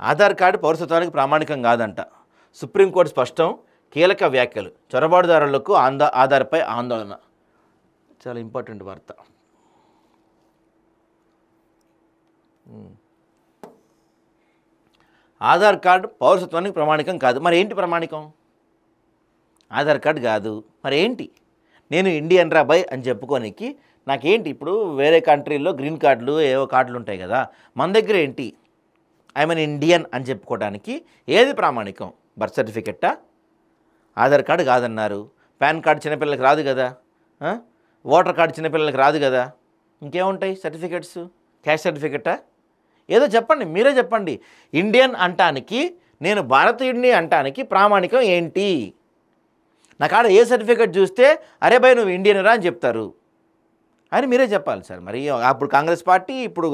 Aadhaar card పౌరసత్వానికి ప్రామాణికం కాదంట. Supreme court స్పష్టం, కీలక వ్యాఖ్యలు. చొరబాటుదారులకు ఆధార్పై ఆందోళన. చాలా ఇంపార్టెంట్ వార్త. ఆధార్ కార్డు పౌరసత్వానికి ప్రామాణికం కాదు. మరి ఏంటి ప్రామాణికం? ఆధార్ కార్డు కాదు, మరి ఏంటి? నేను ఇండియన్ రా బాయ్ అని చెప్పుకోనికి నాకేంటి? ఇప్పుడు వేరే కంట్రీల్లో గ్రీన్ కార్డులు ఏవో కార్డులు ఉంటాయి కదా, మన దగ్గర ఏంటి? ఐఎమ్ ఇండియన్ అని చెప్పుకోవడానికి ఏది ప్రామాణికం? బర్త్ సర్టిఫికెట్టా? ఆధార్ కార్డు కాదన్నారు. పాన్ కార్డు చిన్నపిల్లలకి రాదు కదా, ఓటర్ కార్డు చిన్నపిల్లలకి రాదు కదా, ఇంకేముంటాయి సర్టిఫికెట్స్? క్యాస్ట్ సర్టిఫికెట్టా? ఏదో చెప్పండి, మీరే చెప్పండి. ఇండియన్ అంటానికి, నేను భారతీయుడిని అంటానికి ప్రామాణికం ఏంటి? నా కాడ ఏ సర్టిఫికెట్ చూస్తే అరే భయ్ నువ్వు ఇండియన్ రా అని చెప్తారు అని మీరే చెప్పాలి సార్. మరి అప్పుడు కాంగ్రెస్ పార్టీ, ఇప్పుడు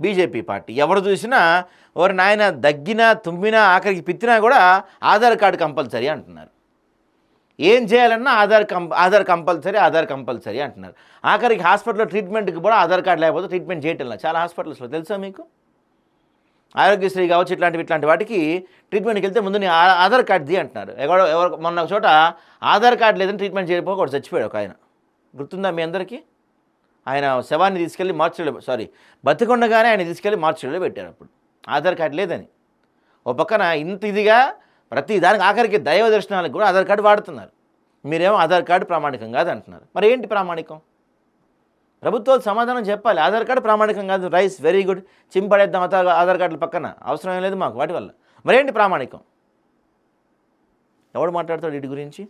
బీజేపీ పార్టీ, ఎవరు చూసినా ఎవరు నాయన దగ్గినా తుమ్మినా ఆఖరికి పిత్తినా కూడా ఆధార్ కార్డు కంపల్సరీ అంటున్నారు. ఏం చేయాలన్నా ఆధార్ కంపల్సరీ అంటున్నారు. ఆఖరికి హాస్పిటల్లో ట్రీట్మెంట్కి కూడా ఆధార్ కార్డు లేకపోతే ట్రీట్మెంట్ చేయటం లేదు చాలా హాస్పిటల్స్లో, తెలుసా మీకు? ఆరోగ్యశ్రీ కావచ్చు, ఇట్లాంటి వాటికి ట్రీట్మెంట్కి వెళ్తే ముందు నీ ఆధార్ కార్డుది అంటున్నారు. ఎవరు మొన్న ఒక చోట ఆధార్ కార్డు లేదని ట్రీట్మెంట్ చేయకపోతే ఒకటి చచ్చిపోయాడు ఒక ఆయన, గుర్తుందా మీ అందరికీ? ఆయన శవాన్ని తీసుకెళ్ళి బతికొండగానే ఆయన తీసుకెళ్ళి మార్చిలో పెట్టారు. అప్పుడు ఆధార్ కార్డు లేదని. ఓ పక్కన ఇంత ఇదిగా ప్రతి దానికి ఆఖరికి దైవ దర్శనాలకు కూడా ఆధార్ కార్డు వాడుతున్నారు. మీరేమో ఆధార్ కార్డు ప్రామాణికం కాదు అంటున్నారు. మరి ఏంటి ప్రామాణికం? ప్రభుత్వాలు సమాధానం చెప్పాలి. ఆధార్ కార్డు ప్రామాణికం కాదు, రైస్ వెరీ గుడ్, చింపడేద్దాం ఆధార్ కార్డుల పక్కన, అవసరం ఏం లేదు మాకు వాటి వల్ల. మరేంటి ప్రామాణికం? ఎవడు మాట్లాడతాడు వీటి గురించి?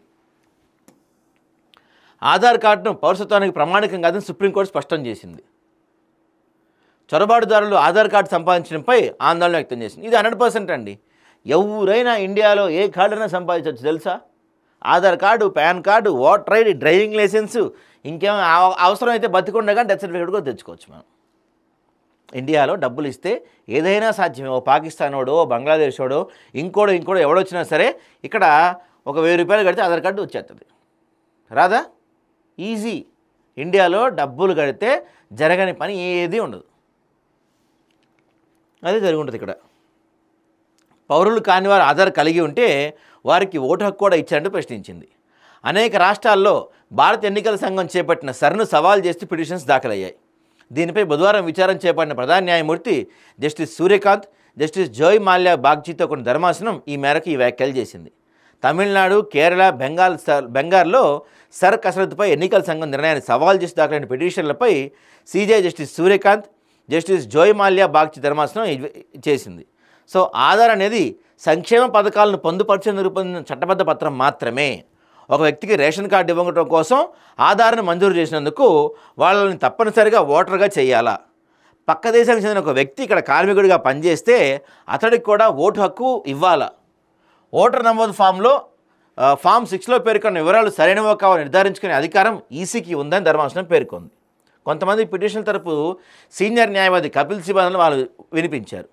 ఆధార్ కార్డును పౌరసత్వానికి ప్రామాణికం కాదని సుప్రీంకోర్టు స్పష్టం చేసింది. చొరబాటుదారులు ఆధార్ కార్డు సంపాదించడంపై ఆందోళన వ్యక్తం చేసింది. ఇది 100% అండి. ఎవరైనా ఇండియాలో ఏ కార్డునైనా సంపాదించవచ్చు తెలుసా? Aadhaar card, pan card, voter ID, driving licence, ఇంకేమో అవసరమైతే బతికుండగా డెత్ సర్టిఫికేట్ కూడా తెచ్చుకోవచ్చు మనం. ఇండియాలో డబ్బులు ఇస్తే ఏదైనా సాధ్యమే. ఓ పాకిస్తానోడో, బంగ్లాదేశోడో, ఇంకోడో ఎవడొచ్చినా సరే ఇక్కడ ఒక 1000 రూపాయలు కడితే ఆధార్ కార్డు వచ్చేస్తుంది. రాదా? ఈజీ. ఇండియాలో డబ్బులు కడితే జరగని పని ఏది ఉండదు. అదే జరిగి ఉంటుంది ఇక్కడ. పౌరులు కాని వారు ఆధార్ కలిగి ఉంటే వారికి ఓటు హక్కు కూడా ఇచ్చారంటూ ప్రశ్నించింది. అనేక రాష్ట్రాల్లో భారత ఎన్నికల సంఘం చేపట్టిన సర్ను సవాల్ చేస్తూ పిటిషన్స్ దాఖలయ్యాయి. దీనిపై బుధవారం విచారణ చేపట్టిన ప్రధాన న్యాయమూర్తి జస్టిస్ సూర్యకాంత్, జస్టిస్ జోయ్ మాల్యా బాగ్చీతో కొన్ని ధర్మాసనం ఈ మేరకు ఈ వ్యాఖ్యలు చేసింది. తమిళనాడు, కేరళ, బెంగాల్లో సర్ కసరత్తుపై ఎన్నికల సంఘం నిర్ణయాన్ని సవాల్ చేసి దాఖలైన పిటిషన్లపై CJ justice Surya Kant, justice Joymalya Bagchi ధర్మాసనం చేసింది. సో ఆధార్ అనేది సంక్షేమ పథకాలను పొందుపరిచేందుకు రూపొందించిన చట్టబద్ధ పత్రం మాత్రమే. ఒక వ్యక్తికి రేషన్ కార్డు ఇవ్వడం కోసం ఆధార్ను మంజూరు చేసినందుకు వాళ్ళని తప్పనిసరిగా ఓటర్గా చేయాలా? పక్క దేశానికి చెందిన ఒక వ్యక్తి ఇక్కడ కార్మికుడిగా పనిచేస్తే అతడికి కూడా ఓటు హక్కు ఇవ్వాలా? ఓటర్ నమోదు ఫామ్ 6లో పేర్కొన్న వివరాలు సరైనవో కావో నిర్ధారించుకునే అధికారం ఈసీకి ఉందని ధర్మాసనం పేర్కొంది. కొంతమంది పిటిషన్ తరపు సీనియర్ న్యాయవాది కపిల్ సిబాల్ వాళ్ళు వినిపించారు.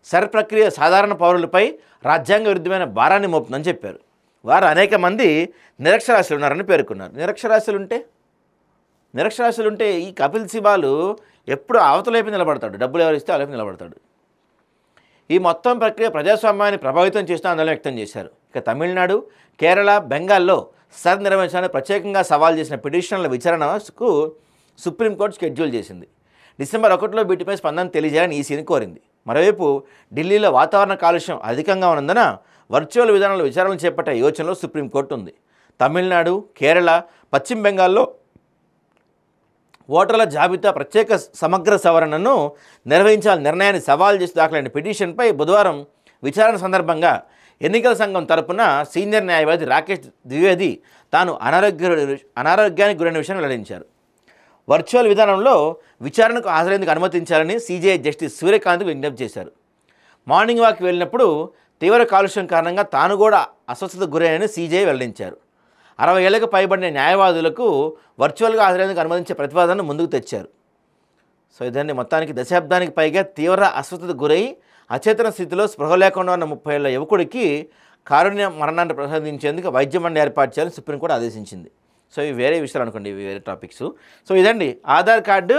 సర్ ప్రక్రియ సాధారణ పౌరులపై రాజ్యాంగ విరుద్ధమైన భారాన్ని మోపుతుందని చెప్పారు. వారు అనేక మంది నిరక్షరాస్యులు ఉన్నారని పేర్కొన్నారు. నిరక్షరాస్యులు ఉంటే ఈ కపిల్ సిబాలు ఎప్పుడు అవతలైపు నిలబడతాడు, డబ్బులు ఎవరు ఇస్తే అవతలైపు నిలబడతాడు. ఈ మొత్తం ప్రక్రియ ప్రజాస్వామ్యాన్ని ప్రభావితం చేస్తూ ఆందోళన వ్యక్తం చేశారు. ఇక తమిళనాడు, కేరళ, బెంగాల్లో సర్ నిర్వహించాలని ప్రత్యేకంగా సవాల్ చేసిన పిటిషన్ల విచారణకు సుప్రీంకోర్టు షెడ్యూల్ చేసింది. డిసెంబర్ 1లో వీటిపై స్పందన తెలియజేయాలని ఈసీని కోరింది. మరోవైపు ఢిల్లీలో వాతావరణ కాలుష్యం అధికంగా ఉన్నందున వర్చువల్ విధానంలో విచారణలు చేపట్టే యోచనలో సుప్రీంకోర్టు ఉంది. తమిళనాడు, కేరళ, పశ్చిమ బెంగాల్లో ఓటర్ల జాబితా ప్రత్యేక సమగ్ర సవరణను నిర్వహించాలని నిర్ణయాన్ని సవాల్ చేసి దాఖలైన పిటిషన్పై బుధవారం విచారణ సందర్భంగా ఎన్నికల సంఘం తరపున సీనియర్ న్యాయవాది రాకేష్ ద్వివేది తాను అనారోగ్యానికి గురైన విషయాన్ని వెల్లడించారు. వర్చువల్ విధానంలో విచారణకు హాజరైందుకు అనుమతించాలని సీజే జస్టిస్ సూర్యకాంత్కు విజ్ఞప్తి చేశారు. మార్నింగ్ వాక్ వెళ్ళినప్పుడు తీవ్ర కాలుష్యం కారణంగా తాను కూడా అస్వస్థతకు గురైనని సీజే వెల్లడించారు. 60 ఏళ్లకు పైబడిన న్యాయవాదులకు వర్చువల్గా హాజరైనందుకు అనుమతించే ప్రతిపాదనను ముందుకు తెచ్చారు. సో ఇదండి, మొత్తానికి దశాబ్దానికి పైగా తీవ్ర అస్వస్థతకు గురై అచేతన స్థితిలో స్పృహ లేకుండా ఉన్న 30 ఏళ్ల యువకుడికి కారుణ్య మరణాన్ని ప్రసాదించేందుకు వైద్య మండలి ఏర్పాటు చేయాలని సుప్రీంకోర్టు ఆదేశించింది. సో ఇవి వేరే విషయాలు అనుకోండి, ఇవి వేరే టాపిక్స్. సో ఇదండి, ఆధార్ కార్డు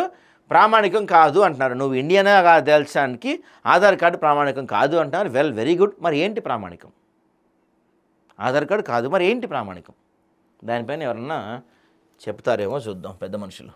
ప్రామాణికం కాదు అంటున్నారు. నువ్వు ఇండియన్గా తేల్చడానికి ఆధార్ కార్డు ప్రామాణికం కాదు అంటున్నారు. Very good. మరి ఏంటి ప్రామాణికం? ఆధార్ కార్డు కాదు, మరి ఏంటి ప్రామాణికం? దానిపైన ఎవరన్నా చెప్తారేమో చూద్దాం పెద్ద మనుషులు.